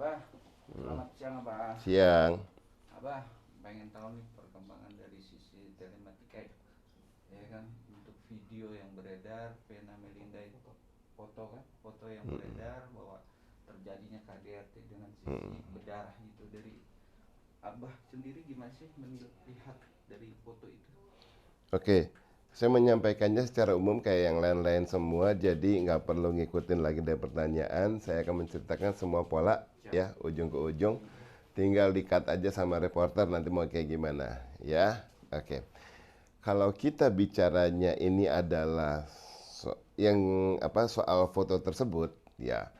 Abah, selamat siang Abah. Siang. Abah, pengen tahu nih perkembangan dari sisi telematika ya kan, untuk video yang beredar, Vena Melinda itu foto kan, foto yang beredar bahwa terjadinya KDRT dengan sisi berdarah itu dari Abah sendiri gimana sih melihat dari foto itu? Oke, saya menyampaikannya secara umum kayak yang lain-lain semua, jadi nggak perlu ngikutin lagi dari pertanyaan. Saya akan menceritakan semua pola, Siap. ya, ujung ke ujung. Tinggal di-cut aja sama reporter nanti mau kayak gimana, ya. Oke. Kalau kita bicaranya ini adalah soal foto tersebut, ya.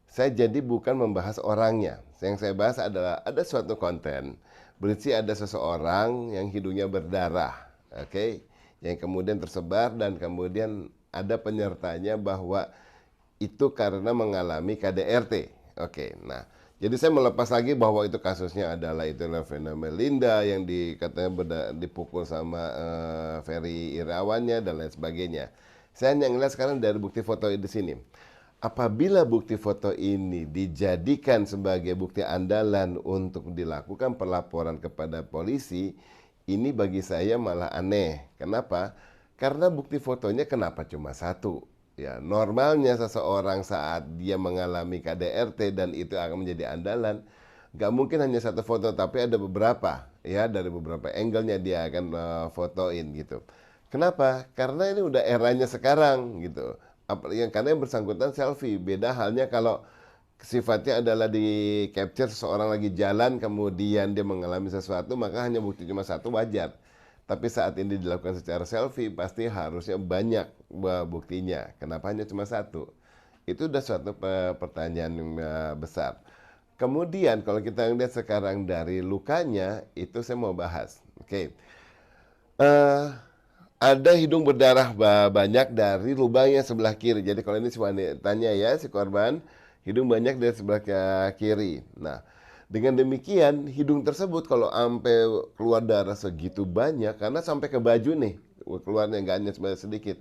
Saya jadi bukan membahas orangnya. Yang saya bahas adalah ada suatu konten berisi ada seseorang yang hidungnya berdarah, oke, yang kemudian tersebar dan kemudian ada penyertanya bahwa itu karena mengalami KDRT. Oke, nah jadi saya melepas lagi bahwa itu kasusnya adalah Vena Melinda yang katanya dipukul sama Ferry Irawannya dan lain sebagainya. Saya hanya ngeliat sekarang dari bukti foto di sini. Apabila bukti foto ini dijadikan sebagai bukti andalan untuk dilakukan pelaporan kepada polisi, ini bagi saya malah aneh. Kenapa? Karena bukti fotonya kenapa cuma satu? Ya, normalnya seseorang saat dia mengalami KDRT dan itu akan menjadi andalan, nggak mungkin hanya satu foto, tapi ada beberapa, ya, dari beberapa angle-nya dia akan fotoin gitu. Kenapa? Karena ini udah eranya sekarang gitu. Yang karena yang bersangkutan selfie. Beda halnya kalau sifatnya adalah di capture seseorang lagi jalan kemudian dia mengalami sesuatu, maka hanya bukti cuma satu wajar. Tapi saat ini dilakukan secara selfie pasti harusnya banyak buktinya. Kenapa hanya cuma satu? Itu udah suatu pertanyaan yang besar. Kemudian kalau kita lihat sekarang dari lukanya, itu saya mau bahas. Oke. Eh, ada hidung berdarah banyak dari lubang yang sebelah kiri. Jadi kalau ini si wanitanya, ya, si korban, hidung banyak dari sebelah kiri. Nah, dengan demikian hidung tersebut kalau sampai keluar darah segitu banyak, karena sampai ke baju nih keluarnya, nggak hanya sedikit,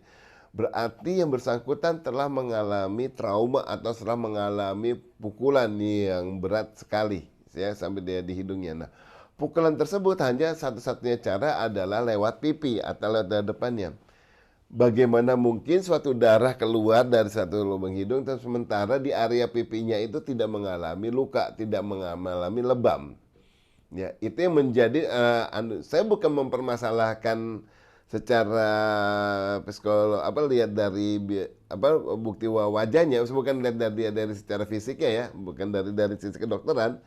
berarti yang bersangkutan telah mengalami trauma atau telah mengalami pukulan yang berat sekali, ya, sampai dia di hidungnya. Nah, pukulan tersebut hanya satu-satunya cara adalah lewat pipi atau lewat dari depannya. Bagaimana mungkin suatu darah keluar dari satu lubang hidung, dan sementara di area pipinya itu tidak mengalami luka, tidak mengalami lebam. Ya, itu yang menjadi saya bukan mempermasalahkan secara psikolog lihat dari bukti wajahnya, bukan lihat dari secara fisiknya, ya, bukan dari sisi kedokteran,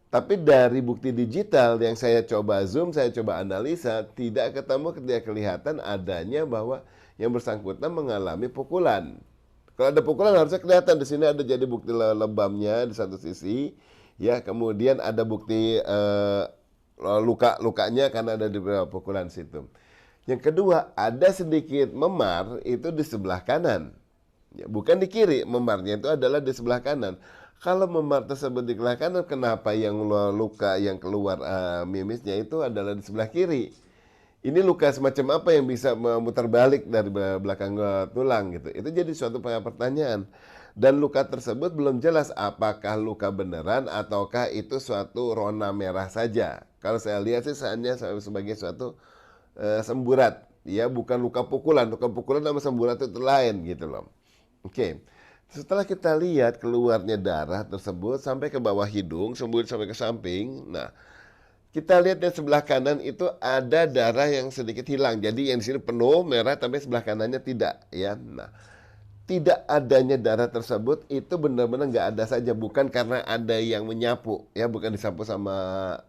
tapi dari bukti digital yang saya coba zoom, saya coba analisa, tidak ketemu, tidak kelihatan adanya bahwa yang bersangkutan mengalami pukulan. Kalau ada pukulan harusnya kelihatan di sini, ada jadi bukti lebamnya di satu sisi, ya, kemudian ada bukti luka-lukanya karena ada di pukulan situ. Yang kedua, ada sedikit memar itu di sebelah kanan. Ya, bukan di kiri, memarnya itu adalah di sebelah kanan. Kalau memar tersebut di sebelah kanan, kenapa yang luka yang keluar mimisnya itu adalah di sebelah kiri? Ini luka semacam apa yang bisa memutar balik dari belakang tulang gitu? Itu jadi suatu pertanyaan. Dan luka tersebut belum jelas apakah luka beneran ataukah itu suatu rona merah saja. Kalau saya lihat sih hanya sebagai suatu semburat, ya, bukan luka pukulan. Luka pukulan sama semburat itu lain gitu loh. Oke. Setelah kita lihat keluarnya darah tersebut sampai ke bawah hidung, sampai ke samping. Nah, kita lihat di sebelah kanan itu ada darah yang sedikit hilang. Jadi yang di sini penuh merah, tapi sebelah kanannya tidak, ya. Nah, tidak adanya darah tersebut itu benar-benar nggak ada saja, bukan karena ada yang menyapu, ya, bukan disapu sama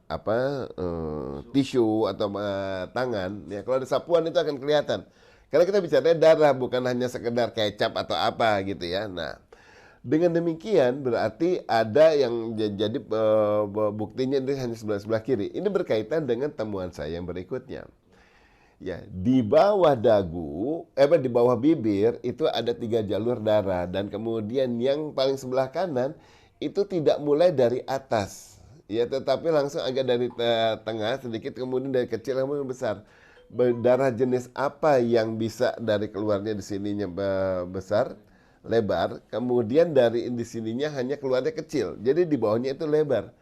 tisu atau tangan, ya. Kalau ada sapuan itu akan kelihatan, karena kita bicaranya darah, bukan hanya sekedar kecap atau apa gitu, ya. Nah, dengan demikian berarti ada yang jadi buktinya itu hanya sebelah kiri. Ini berkaitan dengan temuan saya yang berikutnya. Ya, di bawah dagu, di bawah bibir itu ada 3 jalur darah, dan kemudian yang paling sebelah kanan itu tidak mulai dari atas, ya, tetapi langsung agak dari tengah sedikit, kemudian dari kecil kemudian besar. Darah jenis apa yang bisa dari keluarnya di sininya besar? lebar, kemudian dari di sininya hanya keluarnya kecil. Jadi di bawahnya itu lebar.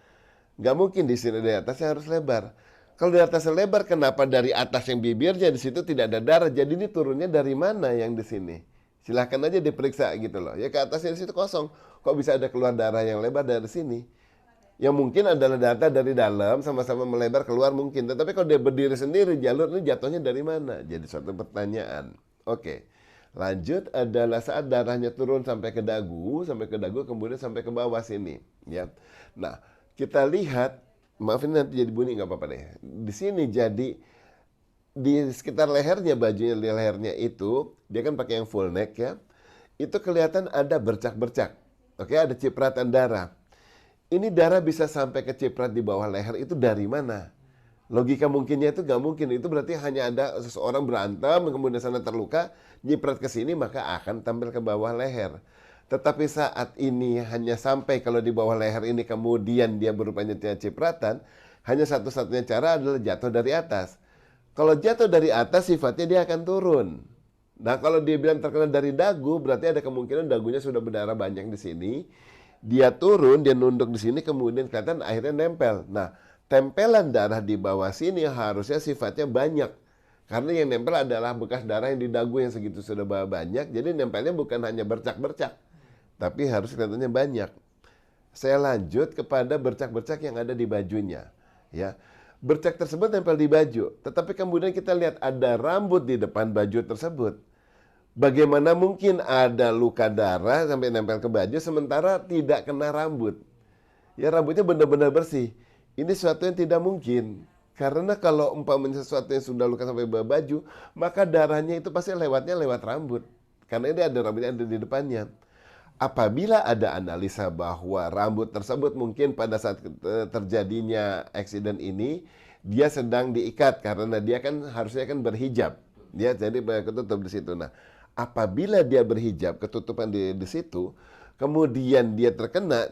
Nggak mungkin di sini di atasnya harus lebar. Kalau di atasnya lebar, kenapa dari atas yang bibirnya di situ tidak ada darah? Jadi ini turunnya dari mana yang di sini? Silahkan aja diperiksa gitu loh. Ya ke atasnya di situ kosong. Kok bisa ada keluar darah yang lebar dari sini? Yang mungkin adalah data dari dalam sama-sama melebar keluar mungkin. Tetapi kalau dia berdiri sendiri, jalur ini jatuhnya dari mana? Jadi suatu pertanyaan. Oke. Lanjut adalah saat darahnya turun sampai ke dagu kemudian sampai ke bawah sini, ya. Nah, kita lihat, maafin nanti jadi bunyi nggak apa-apa deh. Di sini jadi di sekitar lehernya, bajunya di lehernya itu dia kan pakai yang full neck ya. Itu kelihatan ada bercak-bercak. Oke, ada cipratan darah. Ini darah bisa sampai ke ciprat di bawah leher itu dari mana? Logika mungkinnya itu nggak mungkin. Itu berarti hanya ada seseorang berantem, kemudian sana terluka, nyiprat ke sini maka akan tampil ke bawah leher. Tetapi saat ini hanya sampai kalau di bawah leher ini kemudian dia berupanya cipratan, hanya satu-satunya cara adalah jatuh dari atas. Kalau jatuh dari atas sifatnya dia akan turun. Nah kalau dia bilang terkena dari dagu, berarti ada kemungkinan dagunya sudah berdarah banyak di sini. Dia turun, dia nunduk di sini, kemudian kelihatan akhirnya nempel. Nah, tempelan darah di bawah sini harusnya sifatnya banyak. Karena yang nempel adalah bekas darah yang di dagu yang segitu sudah banyak. Jadi nempelnya bukan hanya bercak-bercak, tapi harus kelihatannya banyak. Saya lanjut kepada bercak-bercak yang ada di bajunya. Ya, bercak tersebut nempel di baju. Tetapi kemudian kita lihat ada rambut di depan baju tersebut. Bagaimana mungkin ada luka darah sampai nempel ke baju sementara tidak kena rambut? Ya rambutnya benar-benar bersih. Ini sesuatu yang tidak mungkin. Karena kalau umpamanya sesuatu yang sudah luka sampai baju, maka darahnya itu pasti lewatnya lewat rambut. Karena ini ada rambutnya ada di depannya. Apabila ada analisa bahwa rambut tersebut mungkin pada saat terjadinya eksiden ini, dia sedang diikat karena dia kan harusnya kan berhijab. Dia jadi ketutup di situ. Nah, apabila dia berhijab, ketutupan di situ, kemudian dia terkena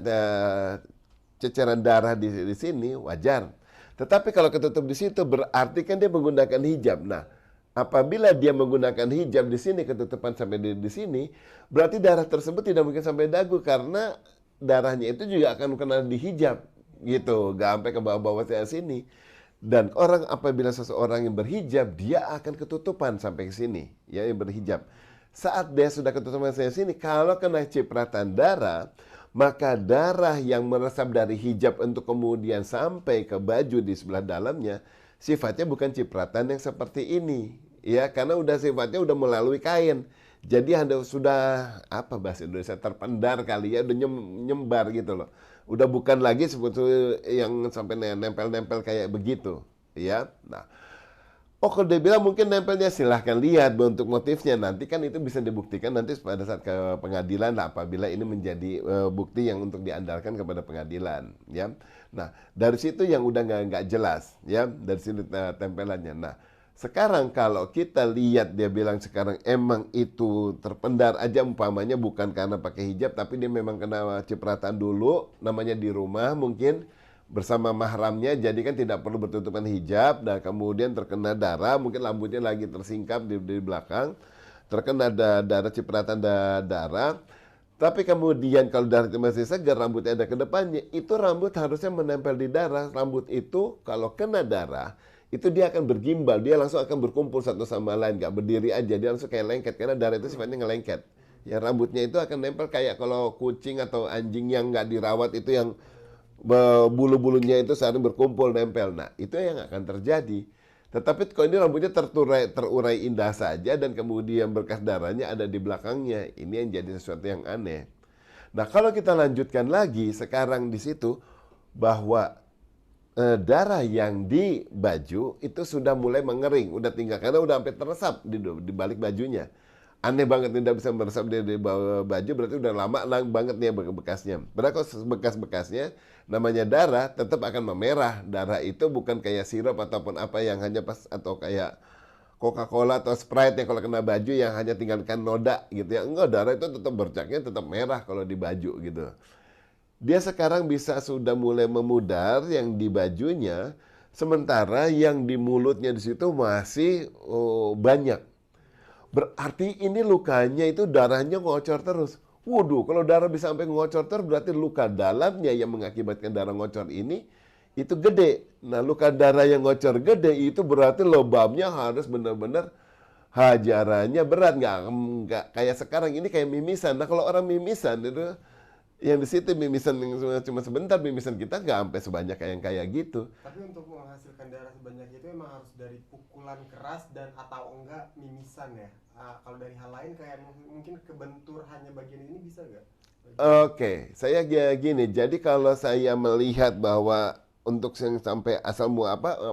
ceceran darah di sini, wajar. Tetapi kalau ketutup di situ berarti kan dia menggunakan hijab. Nah, apabila dia menggunakan hijab di sini ketutupan sampai di sini, berarti darah tersebut tidak mungkin sampai dagu karena darahnya itu juga akan kena di hijab gitu, gak sampai ke bawah-bawah sini. Dan orang apabila seseorang yang berhijab, dia akan ketutupan sampai ke sini, ya yang berhijab. Saat dia sudah ketutupan sampai sini, kalau kena cipratan darah, maka darah yang meresap dari hijab untuk kemudian sampai ke baju di sebelah dalamnya, sifatnya bukan cipratan yang seperti ini, ya karena udah sifatnya udah melalui kain. Jadi Anda sudah apa bahasa Indonesia terpendar kali ya, udah nyembar gitu loh. Udah bukan lagi sebetulnya yang sampai nempel-nempel kayak begitu, ya. Nah, oh kalau dia bilang mungkin nempelnya silahkan lihat bentuk motifnya nanti kan itu bisa dibuktikan nanti pada saat ke pengadilan lah apabila ini menjadi bukti yang untuk diandalkan kepada pengadilan, ya. Nah dari situ yang udah nggak jelas, ya dari sini tempelannya. Nah sekarang kalau kita lihat dia bilang sekarang emang itu terpendar aja umpamanya bukan karena pakai hijab tapi dia memang kena cipratan dulu namanya di rumah mungkin bersama mahramnya jadi kan tidak perlu bertutupan hijab dan kemudian terkena darah mungkin rambutnya lagi tersingkap di belakang terkena darah cipratan darah tapi kemudian kalau darah itu masih segar rambutnya ada ke depannya itu rambut harusnya menempel di darah rambut itu kalau kena darah itu dia akan bergimbal, dia langsung akan berkumpul satu sama lain, gak berdiri aja, dia langsung kayak lengket, karena darah itu sifatnya ngelengket. Ya rambutnya itu akan nempel kayak kalau kucing atau anjing yang gak dirawat itu yang bulu-bulunya itu saling berkumpul nempel. Nah itu yang akan terjadi. Tetapi kalau ini rambutnya terurai indah saja dan kemudian berkas darahnya ada di belakangnya, ini yang jadi sesuatu yang aneh. Nah kalau kita lanjutkan lagi sekarang di situ bahwa darah yang di baju itu sudah mulai mengering, udah tinggal karena udah sampai teresap di balik bajunya. Aneh banget tidak bisa meresap di bawah baju berarti udah lama banget nih bekasnya. Berarti bekas-bekasnya namanya darah tetap akan memerah. Darah itu bukan kayak sirup ataupun apa yang hanya pas atau kayak Coca-Cola atau Sprite yang kalau kena baju yang hanya tinggalkan noda gitu ya. Enggak, darah itu tetap bercaknya tetap merah kalau di baju gitu. Dia sekarang bisa sudah mulai memudar yang di bajunya, sementara yang di mulutnya di situ masih banyak. Berarti ini lukanya itu darahnya ngocor terus. Waduh, kalau darah bisa sampai ngocor terus berarti luka dalamnya yang mengakibatkan darah ngocor ini itu gede. Nah, luka darah yang ngocor gede itu berarti lubangnya harus benar-benar hajarannya berat, nggak kayak sekarang ini kayak mimisan. Nah, kalau orang mimisan itu yang di situ mimisan yang cuma sebentar, mimisan kita nggak sampai sebanyak kayak gitu. Tapi untuk menghasilkan darah sebanyak itu emang harus dari pukulan keras dan atau enggak mimisan ya. Kalau dari hal lain kayak mungkin kebentur hanya bagian ini bisa nggak? Oke, saya gini. Jadi kalau saya melihat bahwa untuk yang sampai asal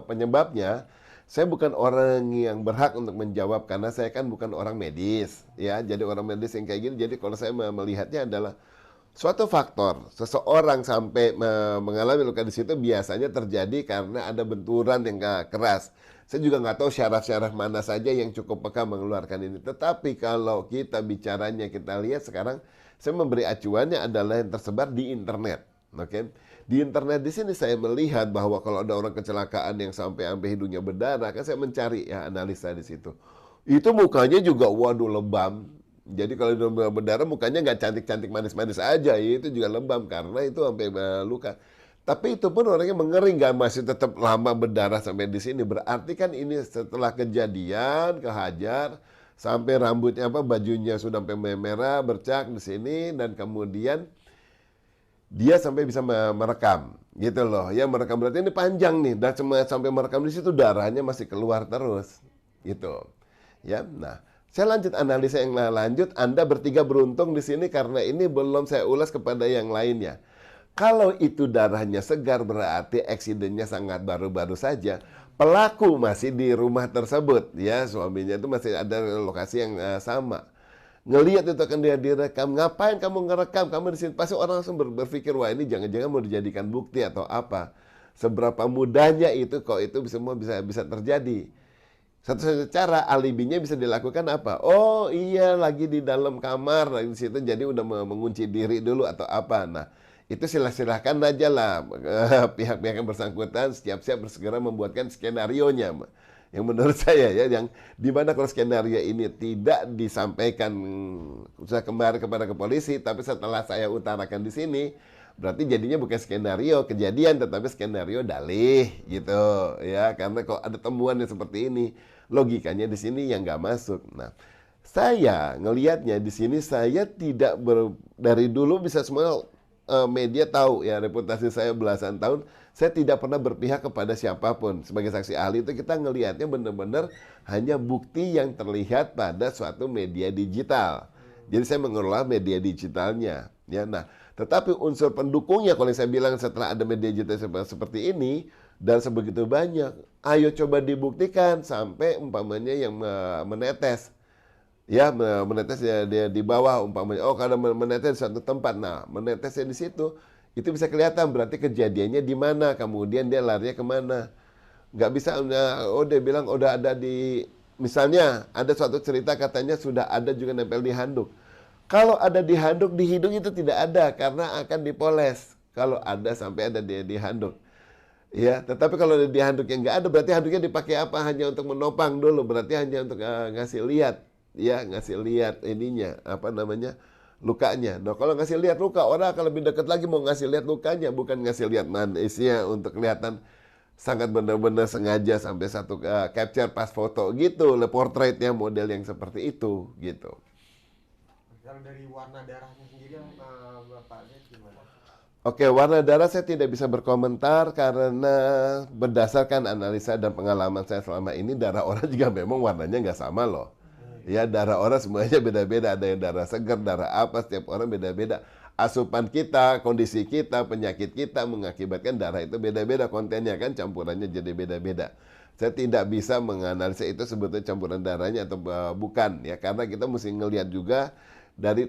penyebabnya, saya bukan orang yang berhak untuk menjawab karena saya kan bukan orang medis, ya. Jadi orang medis yang kayak gini. Jadi kalau saya melihatnya adalah suatu faktor seseorang sampai mengalami luka di situ biasanya terjadi karena ada benturan yang keras. Saya juga nggak tahu syaraf-syaraf mana saja yang cukup peka mengeluarkan ini. Tetapi kalau kita bicaranya, kita lihat sekarang, saya memberi acuannya adalah yang tersebar di internet. Oke, di internet di sini saya melihat bahwa kalau ada orang kecelakaan yang sampai hidungnya berdarah, kan saya mencari ya analisa di situ. Itu mukanya juga waduh lebam. Jadi kalau dia berdarah mukanya nggak cantik-cantik manis-manis aja, ya itu juga lebam karena itu sampai luka. Tapi itu pun orangnya mengering, nggak masih tetap lama berdarah sampai di sini. Berarti kan ini setelah kejadian kehajar sampai rambutnya bajunya sudah sampai merah bercak di sini dan kemudian dia sampai bisa merekam gitu loh. Ya merekam berarti ini panjang nih dan sampai merekam di situ darahnya masih keluar terus gitu. Ya, nah. Saya lanjut analisa yang lanjut. Anda bertiga beruntung di sini karena ini belum saya ulas kepada yang lainnya. Kalau itu darahnya segar berarti eksidennya sangat baru-baru saja. Pelaku masih di rumah tersebut, ya suaminya itu masih ada lokasi yang sama. Ngelihat itu kan dia direkam. Ngapain kamu ngerekam? Kamu di sini pasti orang langsung berpikir wah ini jangan-jangan mau dijadikan bukti atau apa. Seberapa mudahnya itu kok itu semua bisa terjadi. Satu-satunya cara alibinya bisa dilakukan apa? Oh iya lagi di dalam kamar lagi di situ jadi udah mengunci diri dulu atau apa. Nah itu silahkan aja lah pihak-pihak yang bersangkutan siap-siap bersegera membuatkan skenario-nya. Yang menurut saya ya yang dimana kalau skenario ini tidak disampaikan saya kemarin kepada ke polisi tapi setelah saya utarakan di sini berarti jadinya bukan skenario kejadian tetapi skenario dalih gitu ya karena kalau ada temuan yang seperti ini logikanya di sini yang nggak masuk. Nah, saya ngelihatnya di sini saya tidak dari dulu bisa semua media tahu ya reputasi saya belasan tahun. Saya tidak pernah berpihak kepada siapapun. Sebagai saksi ahli itu kita ngelihatnya benar-benar hanya bukti yang terlihat pada suatu media digital. Jadi saya mengelola media digitalnya. Ya, nah, tetapi unsur pendukungnya kalau saya bilang setelah ada media digital seperti ini dan sebegitu banyak, ayo coba dibuktikan sampai umpamanya yang menetes, ya menetes dia di bawah umpamanya. Oh kalau menetes di satu tempat, nah menetesnya di situ, itu bisa kelihatan berarti kejadiannya di mana, kemudian dia larinya kemana. Nggak bisa, oh dia bilang udah ada di, misalnya ada suatu cerita katanya sudah ada juga nempel di handuk. Kalau ada di handuk, di hidung itu tidak ada karena akan dipoles. Kalau ada sampai ada di handuk. Ya, tetapi kalau di handuk yang nggak ada, berarti handuknya dipakai apa? Hanya untuk menopang dulu, berarti hanya untuk ngasih lihat, ya ngasih lihat ininya, apa namanya, lukanya. Nah, kalau ngasih lihat luka, orang akan lebih dekat lagi mau ngasih lihat lukanya, bukan ngasih lihat isinya untuk kelihatan sangat benar-benar sengaja sampai satu capture pas foto gitu, portraitnya model yang seperti itu, gitu. Kalau dari warna darahnya sendiri yang Bapak lihat gimana? Oke, warna darah saya tidak bisa berkomentar karena berdasarkan analisa dan pengalaman saya selama ini darah orang juga memang warnanya nggak sama loh. Ya darah orang semuanya beda-beda, ada yang darah segar, darah apa, setiap orang beda-beda. Asupan kita, kondisi kita, penyakit kita mengakibatkan darah itu beda-beda kontennya kan campurannya jadi beda-beda. Saya tidak bisa menganalisa itu sebetulnya campuran darahnya atau bukan ya karena kita mesti ngelihat juga dari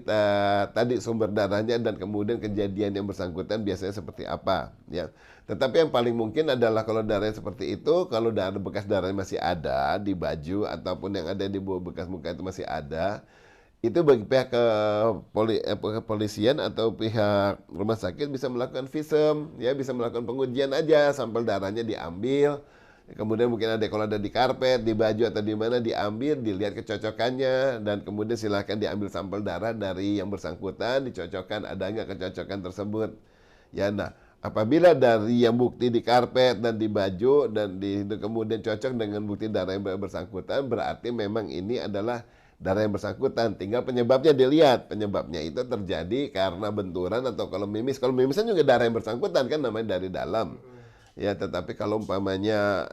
tadi sumber darahnya dan kemudian kejadian yang bersangkutan biasanya seperti apa ya. Tetapi yang paling mungkin adalah kalau darahnya seperti itu, kalau bekas darahnya masih ada di baju ataupun yang ada di bekas muka itu masih ada, itu bagi pihak kepolisian atau pihak rumah sakit bisa melakukan visum ya, bisa melakukan pengujian aja, sampel darahnya diambil Kemudian mungkin ada kalau ada di karpet, di baju atau di mana diambil, dilihat kecocokannya dan kemudian silahkan diambil sampel darah dari yang bersangkutan, dicocokkan ada nggak kecocokan tersebut. Ya, nah apabila dari yang bukti di karpet dan di baju dan kemudian cocok dengan bukti darah yang bersangkutan, berarti memang ini adalah darah yang bersangkutan. Tinggal penyebabnya dilihat. Penyebabnya itu terjadi karena benturan atau kalau mimis. Kalau mimisnya juga darah yang bersangkutan kan namanya dari dalam. Ya, tetapi kalau umpamanya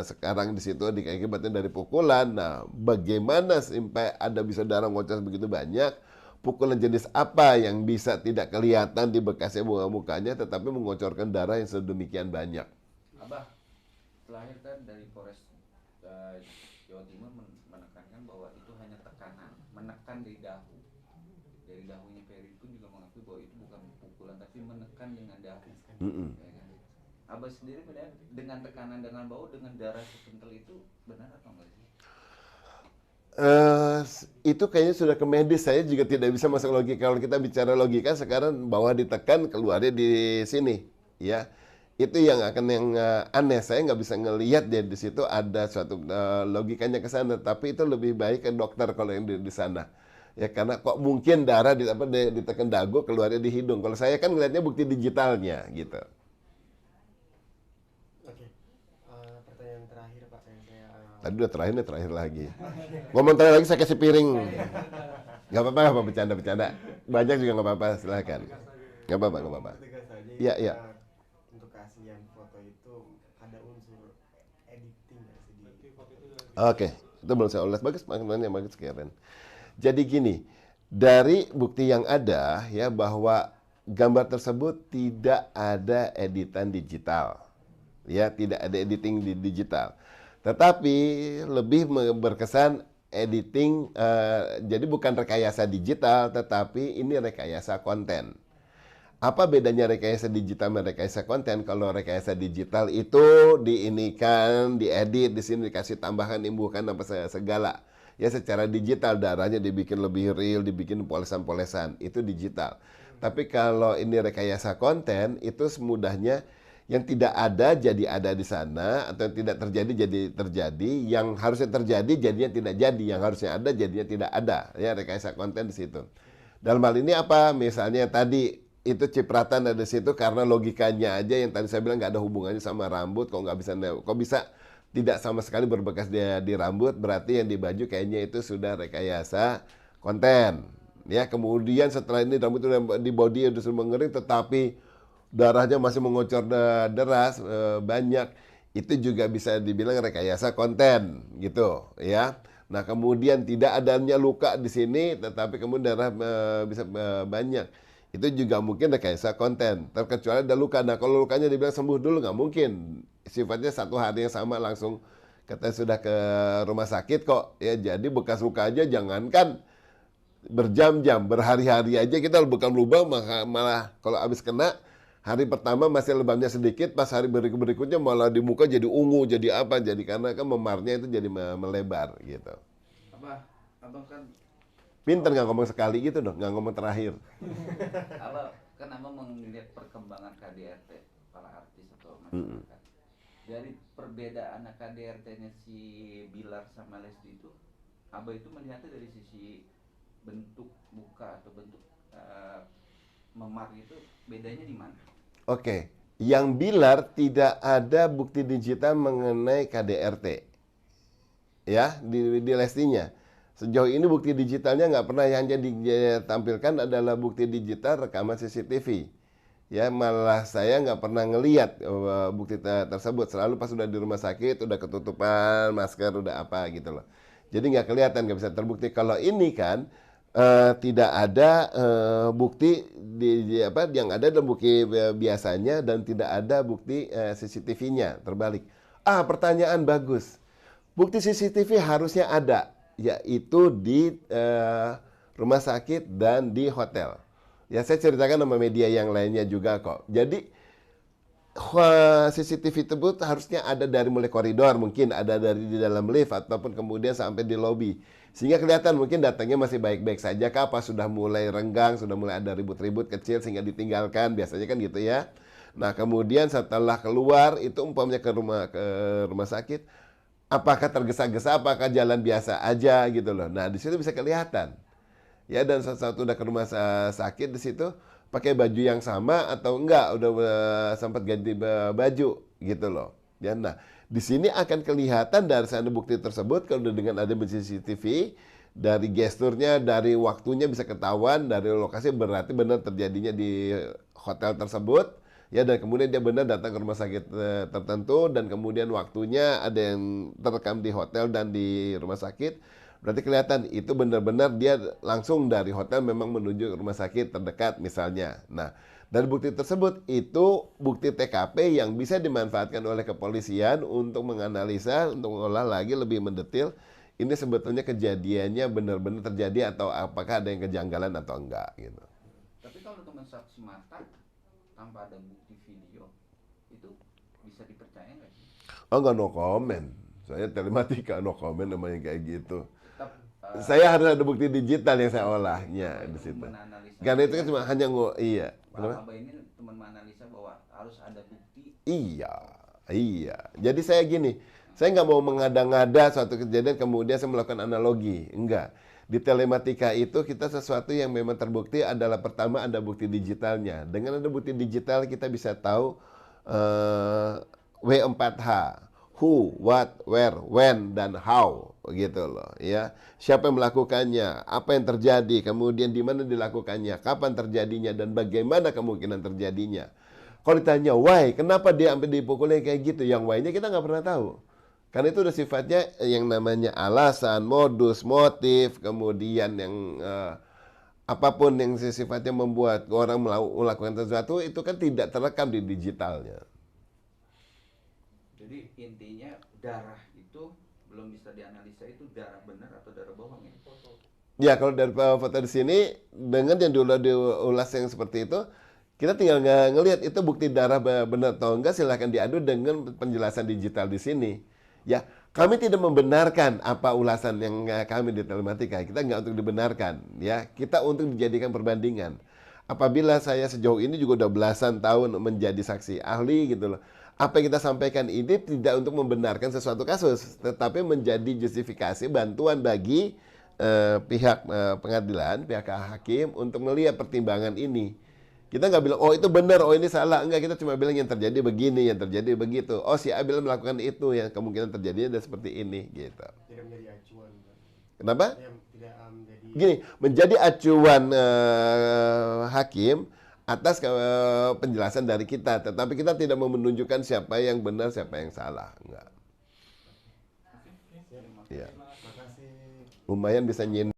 sekarang di situ diakibatkan dari pukulan, nah bagaimana sampai ada bisa darah ngocor begitu banyak? Pukulan jenis apa yang bisa tidak kelihatan di bekasnya mukanya, tetapi mengocorkan darah yang sedemikian banyak? Abah, terakhir kan dari Polres Jawa Timur menekankan bahwa itu hanya tekanan, menekan di dahu. Dari dahunya Ferry pun juga mengakui bahwa itu bukan pukulan, tapi menekan dengan dahu. Ya kan? Abah sendiri benar dengan tekanan dengan bau dengan darah sekental itu benar atau enggak sih? Itu kayaknya sudah ke medis, saya juga tidak bisa masuk logika. Kalau kita bicara logika sekarang bawah ditekan keluarnya di sini, ya itu yang akan yang aneh. Saya nggak bisa ngelihat dia di situ ada suatu logikanya ke sana. Tapi itu lebih baik ke dokter kalau yang di sana, ya karena kok mungkin darah ditekan dagu keluarnya di hidung. Kalau saya kan ngelihatnya bukti digitalnya gitu. Oke. Pertanyaan terakhir Pak yang saya Tadi udah terakhir nih, terakhir lagi. Ngomong terakhir lagi saya kasih piring. Nggak apa-apa, bercanda-bercanda. Banyak juga nggak apa-apa, silahkan. Nggak apa-apa, nggak apa-apa. tegas saja. Iya, iya. Untuk keaslian foto itu ada unsur editing nggak sih di foto itu? Oke, itu belum saya ulas. Bagus, maknanya bagus Karen. Jadi gini, dari bukti yang ada ya bahwa gambar tersebut tidak ada editan digital. Ya, tidak ada editing di digital. Tetapi lebih berkesan editing, jadi bukan rekayasa digital, tetapi ini rekayasa konten. Apa bedanya rekayasa digital dan rekayasa konten? Kalau rekayasa digital itu diinikan, diedit, di sini dikasih tambahan, imbuhkan apa segala. Ya secara digital darahnya dibikin lebih real, dibikin polesan-polesan, itu digital. Tapi kalau ini rekayasa konten itu semudahnya yang tidak ada jadi ada di sana, atau yang tidak terjadi jadi terjadi, yang harusnya terjadi jadinya tidak jadi, yang harusnya ada jadinya tidak ada. Ya rekayasa konten di situ. Dalam hal ini apa? Misalnya tadi itu cipratan ada di situ karena logikanya aja yang tadi saya bilang nggak ada hubungannya sama rambut, kok bisa tidak sama sekali berbekas di rambut, berarti yang di baju kayaknya itu sudah rekayasa konten. Ya kemudian setelah ini rambut udah di body udah sudah mengering, tetapi darahnya masih mengocor deras banyak, itu juga bisa dibilang rekayasa konten gitu ya. Nah kemudian tidak adanya luka di sini, tetapi kemudian darah bisa banyak, itu juga mungkin rekayasa konten. Terkecuali ada luka. Nah kalau lukanya dibilang sembuh dulu nggak mungkin. Sifatnya satu hari yang sama langsung katanya sudah ke rumah sakit kok. Ya jadi bekas luka aja jangankan berjam-jam, berhari-hari aja kita bukan lubang, malah kalau habis kena hari pertama masih lebamnya sedikit, pas hari berikutnya malah di muka jadi ungu, jadi apa? Jadi karena kan memarnya itu jadi melebar gitu. Abang kan Pinter nggak ngomong sekali gitu dong, nggak ngomong terakhir. kalau kan abang melihat perkembangan KDRT para artis atau masyarakat. Dari perbedaan KDRT-nya si Bilar sama Lesti itu, abah itu melihatnya dari sisi bentuk muka atau bentuk memar itu bedanya di mana? Oke, yang Bilar tidak ada bukti digital mengenai KDRT, ya di Lestinya. Sejauh ini bukti digitalnya nggak pernah, yang jadi ditampilkan adalah bukti digital rekaman CCTV. Ya malah saya nggak pernah ngelihat bukti tersebut, selalu pas sudah di rumah sakit udah ketutupan masker udah apa gitu loh. Jadi nggak kelihatan, nggak bisa terbukti. Kalau ini kan tidak ada bukti yang ada adalah bukti biasanya dan tidak ada bukti CCTV-nya terbalik. Pertanyaan bagus. Bukti CCTV harusnya ada, yaitu di rumah sakit dan di hotel. Ya saya ceritakan sama media yang lainnya juga kok. Jadi CCTV tersebut harusnya ada dari mulai koridor, mungkin ada dari di dalam lift ataupun kemudian sampai di lobi. Sehingga kelihatan mungkin datangnya masih baik-baik saja, apa sudah mulai renggang, sudah mulai ada ribut-ribut kecil sehingga ditinggalkan, biasanya kan gitu ya. Nah, kemudian setelah keluar itu umpamanya ke rumah sakit, apakah tergesa-gesa, apakah jalan biasa aja gitu loh. Nah, di situ bisa kelihatan. Ya, dan saat udah ke rumah sakit di situ pakai baju yang sama atau enggak, udah sempat ganti baju gitu loh. Ya, nah, di sini akan kelihatan dari sana bukti tersebut kalau udah dengan ada CCTV, dari gesturnya, dari waktunya bisa ketahuan, dari lokasi berarti benar terjadinya di hotel tersebut. Ya, dan kemudian dia benar datang ke rumah sakit tertentu, dan kemudian waktunya ada yang terekam di hotel dan di rumah sakit. Berarti kelihatan itu benar-benar dia langsung dari hotel memang menuju ke rumah sakit terdekat misalnya. Nah, dari bukti tersebut itu bukti TKP yang bisa dimanfaatkan oleh kepolisian untuk menganalisa, untuk mengolah lagi lebih mendetil ini sebetulnya kejadiannya benar-benar terjadi atau apakah ada yang kejanggalan atau enggak gitu. Tapi kalau teman saksi mata tanpa ada bukti video itu bisa dipercaya nggak sih? Oh, enggak, no comment. Saya telematika no comment namanya kayak gitu. Tetap Saya harus ada bukti digital yang saya olahnya di situ. menganalisa. Karena itu kan cuma hanya iya. Pak Abah ini teman menganalisa bahwa harus ada bukti. Iya, iya. Jadi saya gini, saya nggak mau mengada-ngada suatu kejadian kemudian saya melakukan analogi. Enggak. Di telematika itu kita sesuatu yang memang terbukti adalah pertama ada bukti digitalnya. Dengan ada bukti digital kita bisa tahu W4H, who, what, where, when, dan how, gitu loh. Ya, siapa yang melakukannya, apa yang terjadi, kemudian di mana dilakukannya, kapan terjadinya, dan bagaimana kemungkinan terjadinya. Kalau ditanya why, kenapa dia sampai dipukulnya kayak gitu, yang why-nya kita nggak pernah tahu. Karena itu udah sifatnya yang namanya alasan, modus, motif, kemudian yang apapun yang sifatnya membuat orang melakukan sesuatu itu kan tidak terekam di digitalnya. Jadi intinya darah itu belum bisa dianalisa itu darah benar atau darah bohong ya? Ya, kalau dari foto di sini dengan yang diulas yang seperti itu, kita tinggal ngelihat itu bukti darah benar atau enggak, silahkan diadu dengan penjelasan digital di sini. Ya, kami tidak membenarkan apa ulasan yang kami di telematika. Kita nggak untuk dibenarkan, ya. Kita untuk dijadikan perbandingan. Apabila saya sejauh ini juga udah belasan tahun menjadi saksi ahli gitu loh. Apa yang kita sampaikan ini tidak untuk membenarkan sesuatu kasus, tetapi menjadi justifikasi bantuan bagi pihak pengadilan, pihak hakim untuk melihat pertimbangan ini. Kita nggak bilang, oh itu benar, oh ini salah. Enggak, kita cuma bilang yang terjadi begini, yang terjadi begitu. Oh, si A bilang melakukan itu, yang kemungkinan terjadinya ada seperti ini, gitu. Tidak menjadi acuan. Kenapa? Tidak menjadi. Gini, menjadi acuan hakim atas penjelasan dari kita. Tetapi kita tidak mau menunjukkan siapa yang benar, siapa yang salah. Enggak. Terima Iya. kasih. Lumayan bisa nyindir.